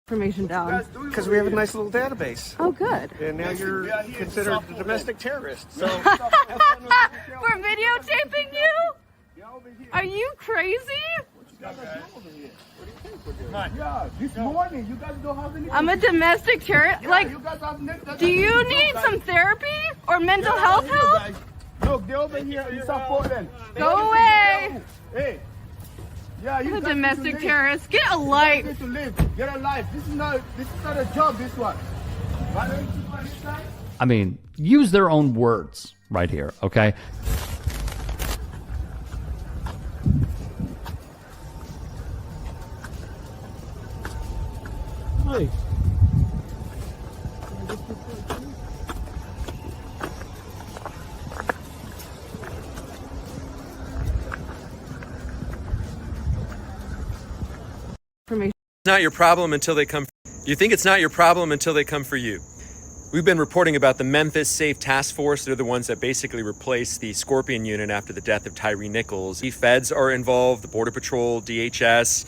Information down. Because we have a nice little database. Oh, good. And now you're considered a domestic terrorist. So For videotaping you? Are you crazy? Yeah, this morning you guys don't have any. I'm a domestic terrorist. Like, do you need some therapy or mental health help? Look, they're over here in South Portland. Go away. Hey. Yeah, I'm you a guys domestic need to live. terrorist. Get a life. You need to live. Get a life. This is not a job, this one. Why don't you do this guy? I mean, use their own words right here, okay? Hey. It's not your problem until they come. You think it's not your problem until they come for you. We've been reporting about the Memphis Safe Task Force. They're the ones that basically replaced the Scorpion unit after the death of Tyree Nichols. The feds are involved, the Border Patrol, DHS,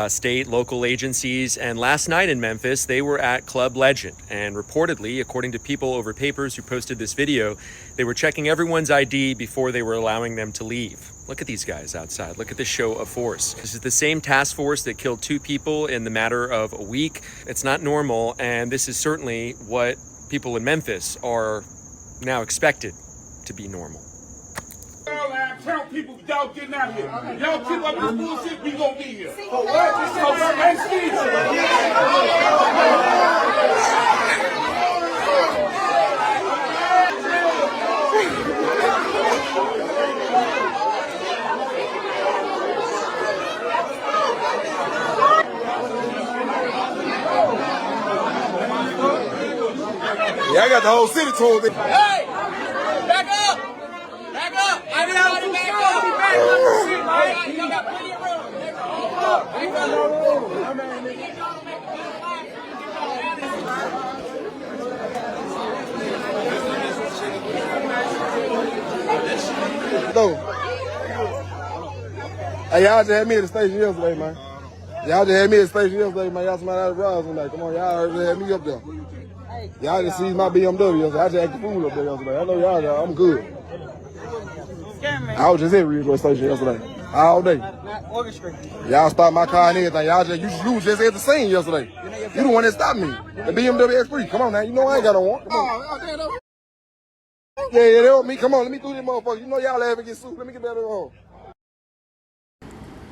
state, local agencies. And last night in Memphis, they were at Club Legend. And reportedly, according to people over papers who posted this video, they were checking everyone's ID before they were allowing them to leave. Look at these guys outside. Look at this show of force. This is the same task force that killed 2 people in the matter of a week. It's not normal, and this is certainly what people in Memphis are now expected to be normal. Tell people y'all getting out of here. Y'all keep up this bullshit, we gonna be here. For what? Yeah, I got the whole city told me. Hey! Back up! Back up! Everybody back up! Back up! You got plenty of room. Hey, y'all just had me at the station yesterday, man. Y'all just had me at the station yesterday, man. Y'all somebody out of the rise tonight. Come on, y'all just had me up there. Y'all just seized my BMW yesterday. I just acted fool up there yesterday. I know y'all, I'm good. I was just at Ridgeway Station yesterday. All day. Y'all stopped my car and everything. You was just at the scene yesterday. You the one that stopped me. The BMW X3. Come on now. You know I ain't got no warrant. Come on. Yeah, they want me. Come on, let me do this motherfucker. You know y'all ever get sued. Let me get that on.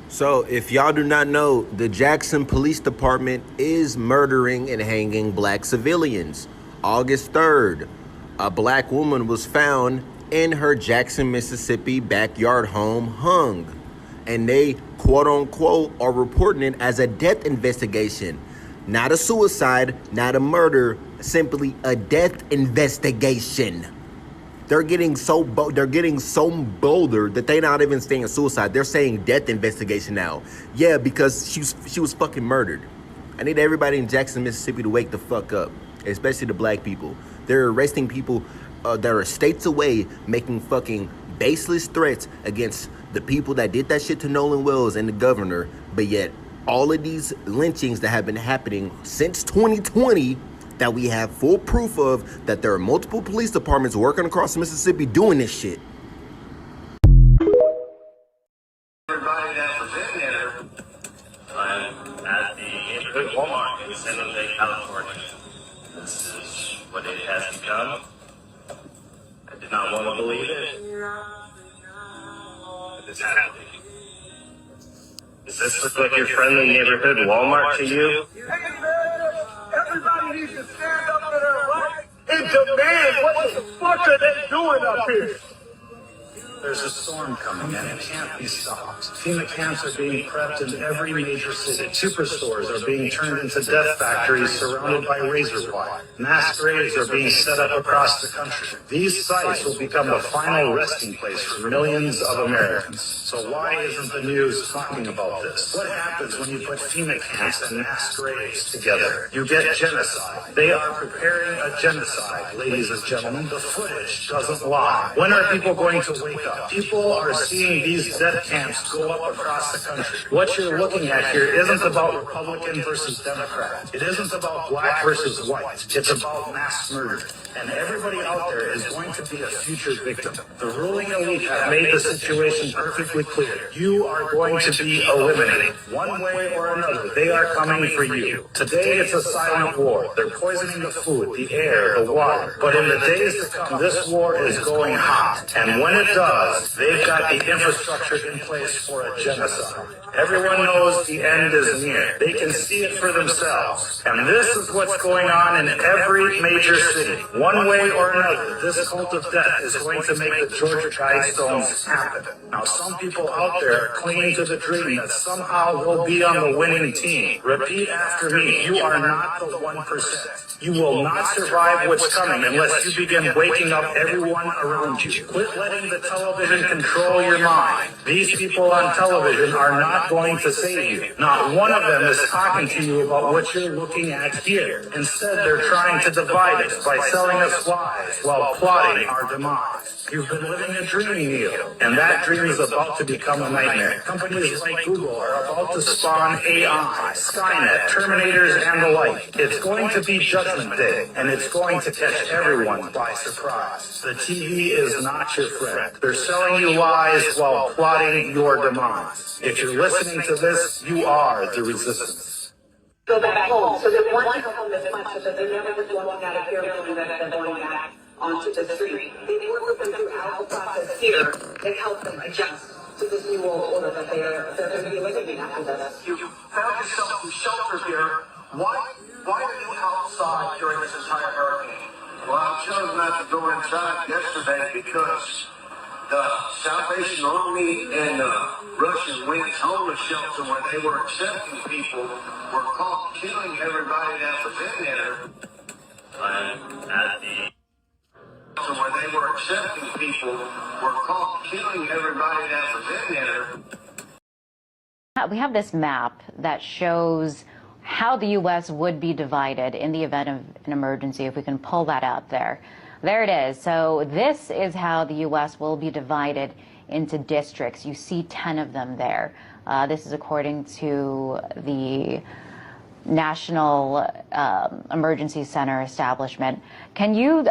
So, if y'all do not know, the Jackson Police Department is murdering and hanging black civilians. August 3rd, a black woman was found in her Jackson, Mississippi backyard home hung. And they, quote unquote, are reporting it as a death investigation. Not a suicide, not a murder, simply a death investigation. They're getting so bolder that they're not even saying suicide. They're saying death investigation now. Yeah, because she was fucking murdered. I need everybody in Jackson, Mississippi to wake the fuck up, especially the black people. They're arresting people that are states away, making fucking baseless threats against the people that did that shit to Nolan Wells and the governor. But yet, all of these lynchings that have been happening since 2020, that we have full proof of, that there are multiple police departments working across Mississippi doing this shit. Everybody that was in there, I'm at the neighborhood Walmart in San Jose, California. This is what it has become. I did not want to believe it. But it's happening. Does this look like your friendly neighborhood Walmart to you? Everybody needs to stand up for their rights and demand what the fuck are they doing up here? There's a storm coming and it can't be stopped. FEMA camps are being prepped in every major city. Superstores are being turned into death factories surrounded by razor wire. Mass graves are being set up across the country. These sites will become the final resting place for millions of Americans. So why isn't the news talking about this? What happens when you put FEMA camps and mass graves together? You get genocide. They are preparing a genocide, ladies and gentlemen. The footage doesn't lie. When are people going to wake up. People are seeing these death camps go up across the country. What you're looking at here isn't about Republican versus Democrat. It isn't about black versus white. It's about mass murder. And everybody out there is going to be a future victim. The ruling elite have made the situation perfectly clear. You are going to be eliminated. One way or another, they are coming for you. Today it's a silent war. They're poisoning the food, the air, the water. But in the days to come, this war is going hot. And when it does, they've got the infrastructure in place for a genocide. Everyone knows the end is near. They can see it for themselves. And this is what's going on in every major city. One way or another, this cult of death is going to make the Georgia Guidestones happen. Now, some people out there are clinging to the dream that somehow they'll be on the winning team. Repeat after me. You are not the 1%. You will not survive what's coming unless you begin waking up everyone around you. Quit letting the television control your mind. These people on television are not going to save you. Not one of them is talking to you about what you're looking at here. Instead, they're trying to divide us by selling us lies while plotting our demise. You've been living a dream, Neil, and that dream is about to become a nightmare. Companies like Google are about to spawn AI, Skynet, Terminators, and the like. It's going to be Judgment Day, and it's going to catch everyone by surprise. The TV is not your friend. They're selling you lies while plotting your demise. If you're listening to this, you are the resistance. Go back home. So they want to come as much that they're never just walking out of here feeling that they're going back onto the street. They work with them throughout the process here and help them adjust to this new world order that they're going to be living in after this. You found yourself in shelter here. Why are you outside during this entire hurricane? Well, I chose not to go inside yesterday because the Salvation Army and the Russian Wings homeless shelter where they were accepting people were caught killing everybody that was in there. At the where they were accepting people were caught killing everybody that was in there. We have this map that shows how the U.S. would be divided in the event of an emergency, if we can pull that up there. There it is. So this is how the U.S. will be divided into districts. You see 10 of them there. This is according to the National Emergency Center establishment. Can you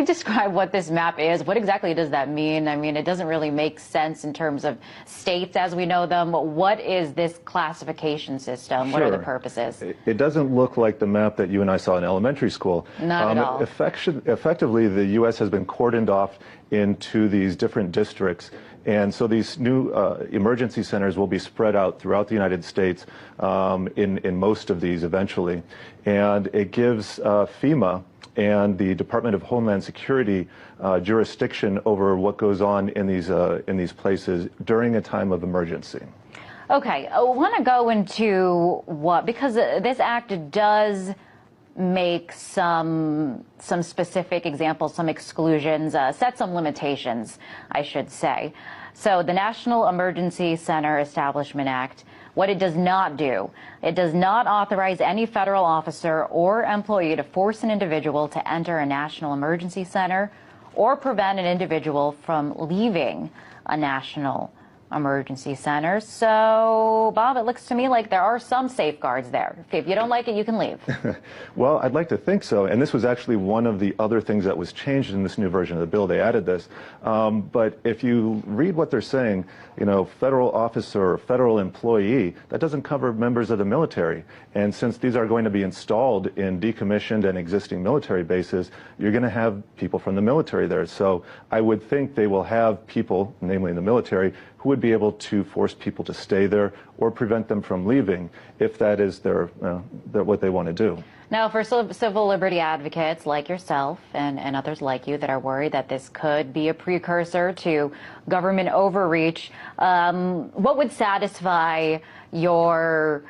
describe what this map is? What exactly does that mean? I mean, it doesn't really make sense in terms of states as we know them. What is this classification system? What are the purposes? It doesn't look like the map that you and I saw in elementary school. Not at all. Effectively, the U.S. has been cordoned off into these different districts. And so these new emergency centers will be spread out throughout the United States in most of these eventually. And it gives FEMA and the Department of Homeland Security jurisdiction over what goes on in these places during a time of emergency. Okay, I want to go into because this act does make some specific examples, some exclusions, set some limitations, I should say. So the National Emergency Center Establishment Act, what it does not do, it does not authorize any federal officer or employee to force an individual to enter a national emergency center or prevent an individual from leaving a national emergency center. So, Bob, it looks to me like there are some safeguards there. If you don't like it, you can leave. Well, I'd like to think so. And this was actually one of the other things that was changed in this new version of the bill. They added this. But if you read what they're saying, you know, federal officer or federal employee, that doesn't cover members of the military. And since these are going to be installed in decommissioned and existing military bases, you're going to have people from the military there. So I would think they will have people, namely in the military, who would be able to force people to stay there or prevent them from leaving if that is what they want to do. Now, for civil liberty advocates like yourself and others like you that are worried that this could be a precursor to government overreach, what would satisfy your...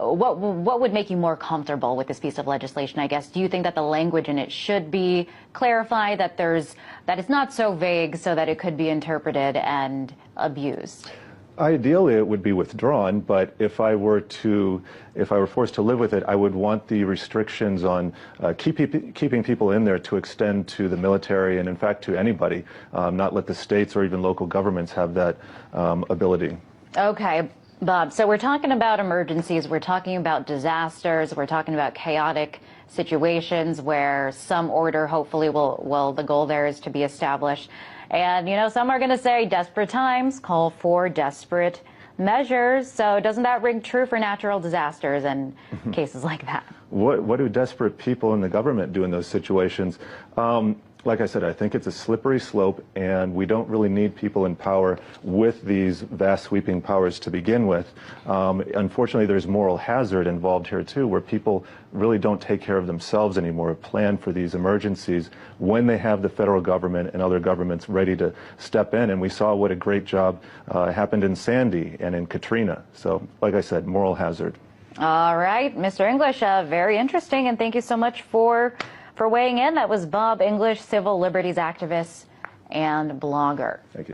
What would make you more comfortable with this piece of legislation, I guess? Do you think that the language in it should be clarified, that it's not so vague so that it could be interpreted and abused? Ideally, it would be withdrawn, but if I were forced to live with it, I would want the restrictions on keeping people in there to extend to the military and, in fact, to anybody, not let the states or even local governments have that ability. Okay, Bob, so we're talking about emergencies, we're talking about disasters, we're talking about chaotic situations where some order hopefully the goal there is to be established. And, you know, some are going to say desperate times call for desperate measures. So doesn't that ring true for natural disasters and cases like that? What do desperate people in the government do in those situations? Like I said, I think it's a slippery slope, and we don't really need people in power with these vast sweeping powers to begin with. Unfortunately, there's moral hazard involved here too, where people really don't take care of themselves anymore, plan for these emergencies when they have the federal government and other governments ready to step in. And we saw what a great job happened in Sandy and in Katrina. So, like I said, moral hazard. All right, Mr. English, very interesting, and thank you so much for weighing in. That was Bob English, civil liberties activist and blogger. Thank you.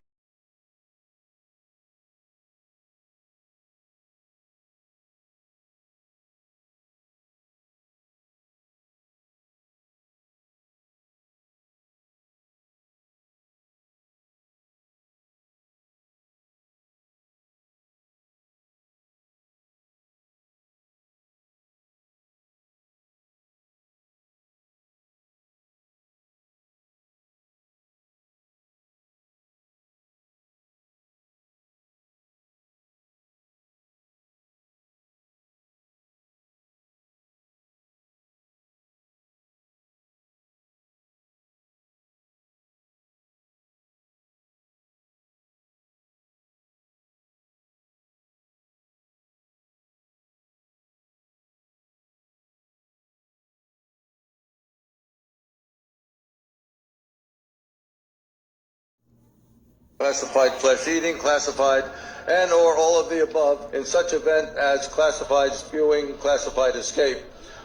Classified flesh eating, classified and or all of the above in such event as classified spewing, classified escape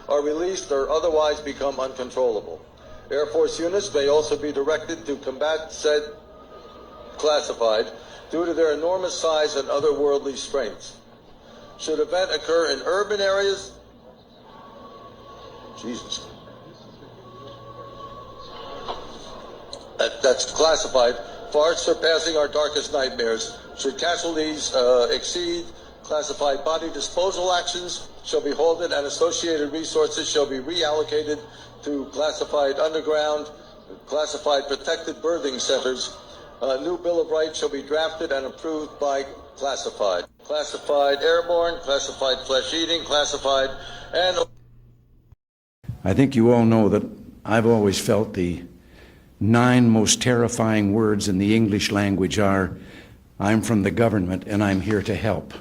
are released or otherwise become uncontrollable. Air Force units may also be directed to combat said classified due to their enormous size and otherworldly strengths. Should event occur in urban areas, Jesus, that's classified, far surpassing our darkest nightmares. Should casualties exceed, classified body disposal actions shall be halted and associated resources shall be reallocated to classified underground, classified protected birthing centers. A new Bill of Rights shall be drafted and approved by classified. Classified airborne, classified flesh eating, classified and... I think you all know that I've always felt the 9 most terrifying words in the English language are, I'm from the government and I'm here to help.